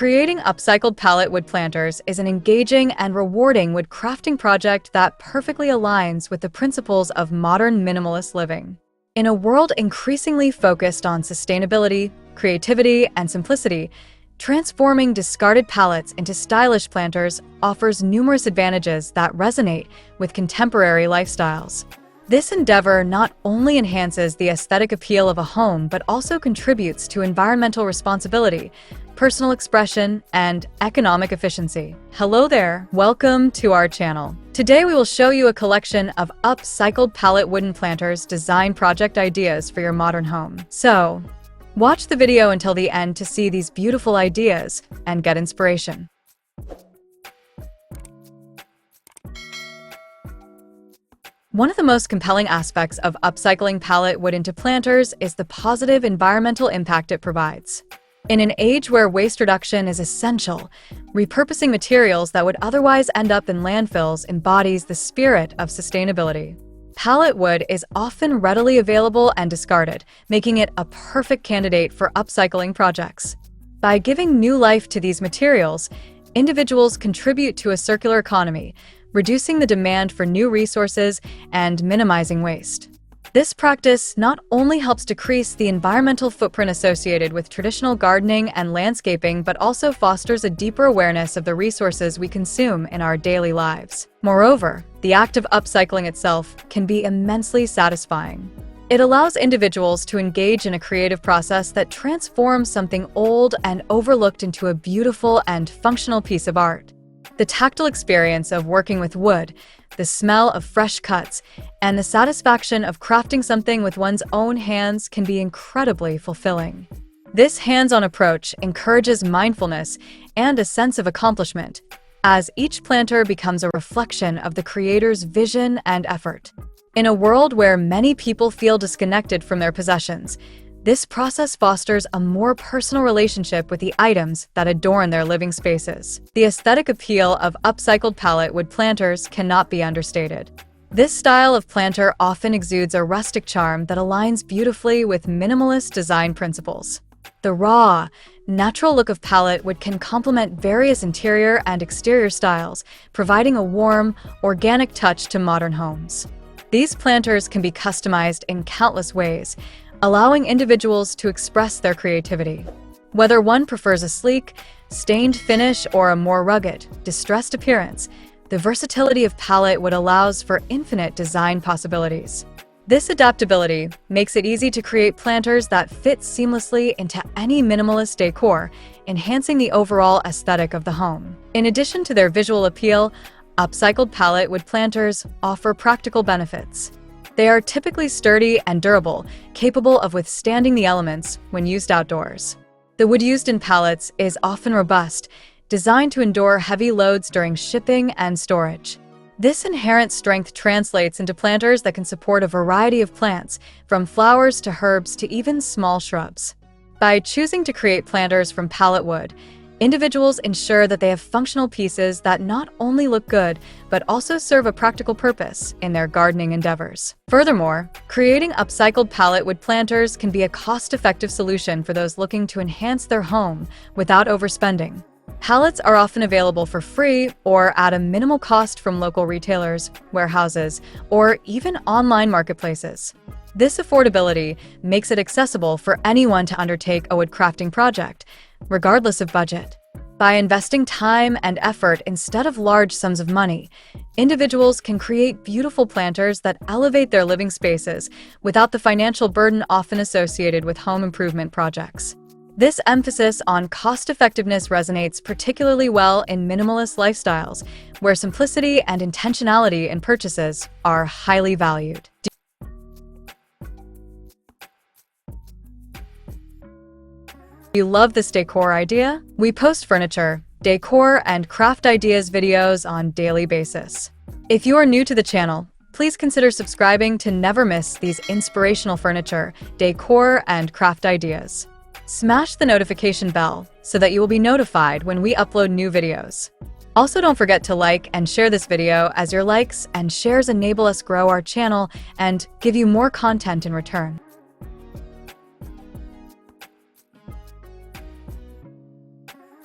Creating upcycled pallet wood planters is an engaging and rewarding wood crafting project that perfectly aligns with the principles of modern minimalist living. In a world increasingly focused on sustainability, creativity, and simplicity, transforming discarded pallets into stylish planters offers numerous advantages that resonate with contemporary lifestyles. This endeavor not only enhances the aesthetic appeal of a home but also contributes to environmental responsibility, personal expression, and economic efficiency. Hello there, welcome to our channel. Today we will show you a collection of upcycled pallet wooden planters design project ideas for your modern home. So, watch the video until the end to see these beautiful ideas and get inspiration. One of the most compelling aspects of upcycling pallet wood into planters is the positive environmental impact it provides. In an age where waste reduction is essential, repurposing materials that would otherwise end up in landfills embodies the spirit of sustainability. Pallet wood is often readily available and discarded, making it a perfect candidate for upcycling projects. By giving new life to these materials, individuals contribute to a circular economy, reducing the demand for new resources and minimizing waste. This practice not only helps decrease the environmental footprint associated with traditional gardening and landscaping, but also fosters a deeper awareness of the resources we consume in our daily lives. Moreover, the act of upcycling itself can be immensely satisfying. It allows individuals to engage in a creative process that transforms something old and overlooked into a beautiful and functional piece of art. The tactile experience of working with wood, the smell of fresh cuts, and the satisfaction of crafting something with one's own hands can be incredibly fulfilling. This hands-on approach encourages mindfulness and a sense of accomplishment, as each planter becomes a reflection of the creator's vision and effort. In a world where many people feel disconnected from their possessions, this process fosters a more personal relationship with the items that adorn their living spaces. The aesthetic appeal of upcycled pallet wood planters cannot be understated. This style of planter often exudes a rustic charm that aligns beautifully with minimalist design principles. The raw, natural look of pallet wood can complement various interior and exterior styles, providing a warm, organic touch to modern homes. These planters can be customized in countless ways, allowing individuals to express their creativity. Whether one prefers a sleek, stained finish or a more rugged, distressed appearance, the versatility of pallet wood allows for infinite design possibilities. This adaptability makes it easy to create planters that fit seamlessly into any minimalist decor, enhancing the overall aesthetic of the home. In addition to their visual appeal, upcycled pallet wood planters offer practical benefits. They are typically sturdy and durable, capable of withstanding the elements when used outdoors. The wood used in pallets is often robust, designed to endure heavy loads during shipping and storage. This inherent strength translates into planters that can support a variety of plants, from flowers to herbs to even small shrubs. By choosing to create planters from pallet wood, individuals ensure that they have functional pieces that not only look good, but also serve a practical purpose in their gardening endeavors. Furthermore, creating upcycled pallet wood planters can be a cost-effective solution for those looking to enhance their home without overspending. Pallets are often available for free or at a minimal cost from local retailers, warehouses, or even online marketplaces. This affordability makes it accessible for anyone to undertake a wood crafting project, regardless of budget. By investing time and effort instead of large sums of money, individuals can create beautiful planters that elevate their living spaces without the financial burden often associated with home improvement projects. This emphasis on cost-effectiveness resonates particularly well in minimalist lifestyles, where simplicity and intentionality in purchases are highly valued. Do you love this decor idea? We post furniture, decor, and craft ideas videos on a daily basis. If you are new to the channel, please consider subscribing to never miss these inspirational furniture, decor, and craft ideas. Smash the notification bell so that you will be notified when we upload new videos. Also, don't forget to like and share this video, as your likes and shares enable us grow our channel and give you more content in return.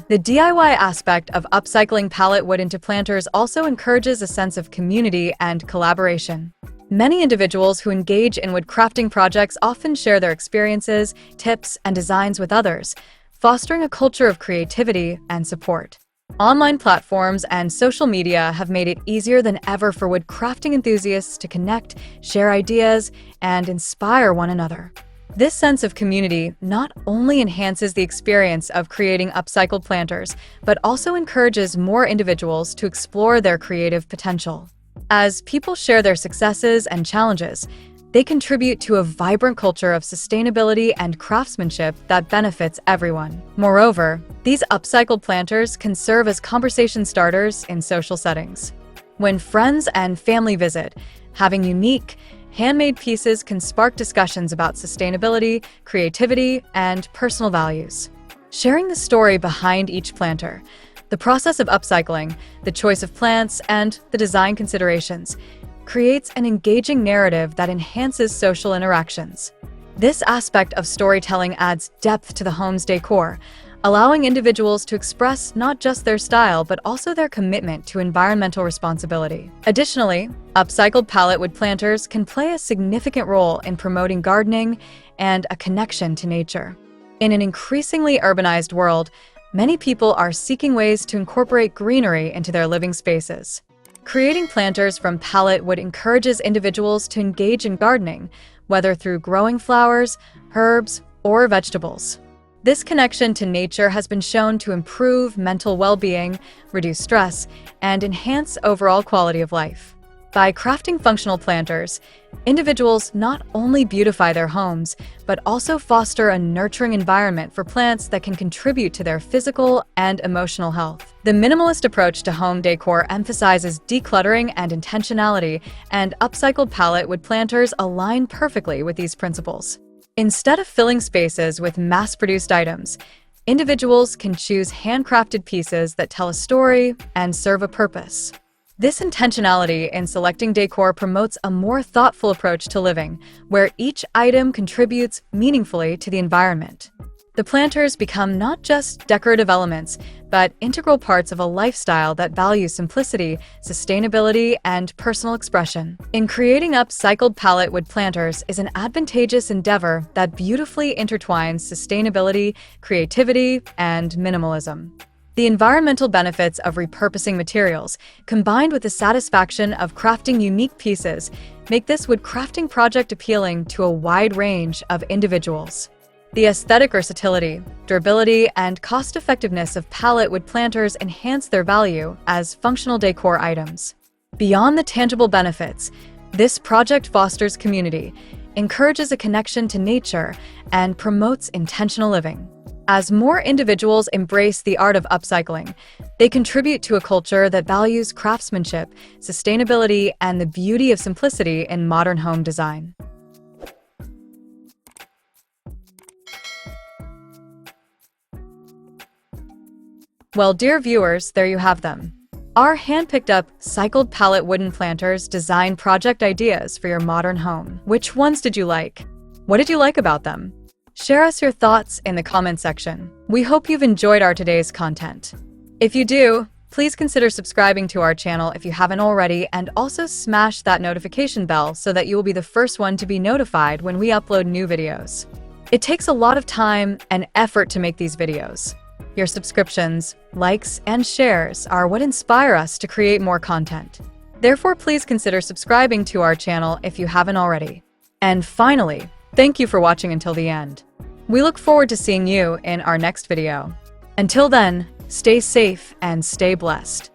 The DIY aspect of upcycling pallet wood into planters also encourages a sense of community and collaboration. Many individuals who engage in wood crafting projects often share their experiences, tips, and designs with others, fostering a culture of creativity and support. Online platforms and social media have made it easier than ever for wood crafting enthusiasts to connect, share ideas, and inspire one another. This sense of community not only enhances the experience of creating upcycled planters, but also encourages more individuals to explore their creative potential. As people share their successes and challenges, they contribute to a vibrant culture of sustainability and craftsmanship that benefits everyone. Moreover, these upcycled planters can serve as conversation starters in social settings. When friends and family visit, having unique, handmade pieces can spark discussions about sustainability, creativity, and personal values. Sharing the story behind each planter, the process of upcycling, the choice of plants, and the design considerations creates an engaging narrative that enhances social interactions. This aspect of storytelling adds depth to the home's decor, allowing individuals to express not just their style but also their commitment to environmental responsibility. Additionally, upcycled pallet wood planters can play a significant role in promoting gardening and a connection to nature. In an increasingly urbanized world, many people are seeking ways to incorporate greenery into their living spaces. Creating planters from pallet wood encourages individuals to engage in gardening, whether through growing flowers, herbs, or vegetables. This connection to nature has been shown to improve mental well-being, reduce stress, and enhance overall quality of life. By crafting functional planters, individuals not only beautify their homes, but also foster a nurturing environment for plants that can contribute to their physical and emotional health. The minimalist approach to home decor emphasizes decluttering and intentionality, and upcycled pallet wood planters align perfectly with these principles. Instead of filling spaces with mass-produced items, individuals can choose handcrafted pieces that tell a story and serve a purpose. This intentionality in selecting decor promotes a more thoughtful approach to living, where each item contributes meaningfully to the environment. The planters become not just decorative elements, but integral parts of a lifestyle that values simplicity, sustainability, and personal expression. In creating upcycled pallet wood planters is an advantageous endeavor that beautifully intertwines sustainability, creativity, and minimalism. The environmental benefits of repurposing materials, combined with the satisfaction of crafting unique pieces, make this wood crafting project appealing to a wide range of individuals. The aesthetic versatility, durability, and cost-effectiveness of pallet wood planters enhance their value as functional decor items. Beyond the tangible benefits, this project fosters community, encourages a connection to nature, and promotes intentional living. As more individuals embrace the art of upcycling, they contribute to a culture that values craftsmanship, sustainability, and the beauty of simplicity in modern home design. Well, dear viewers, there you have them. Our hand-picked up, cycled pallet wooden planters design project ideas for your modern home. Which ones did you like? What did you like about them? Share us your thoughts in the comment section. We hope you've enjoyed our today's content. If you do, please consider subscribing to our channel if you haven't already, and also smash that notification bell so that you will be the first one to be notified when we upload new videos. It takes a lot of time and effort to make these videos. Your subscriptions, likes, and shares are what inspire us to create more content. Therefore, please consider subscribing to our channel if you haven't already. And finally, thank you for watching until the end. We look forward to seeing you in our next video. Until then, stay safe and stay blessed.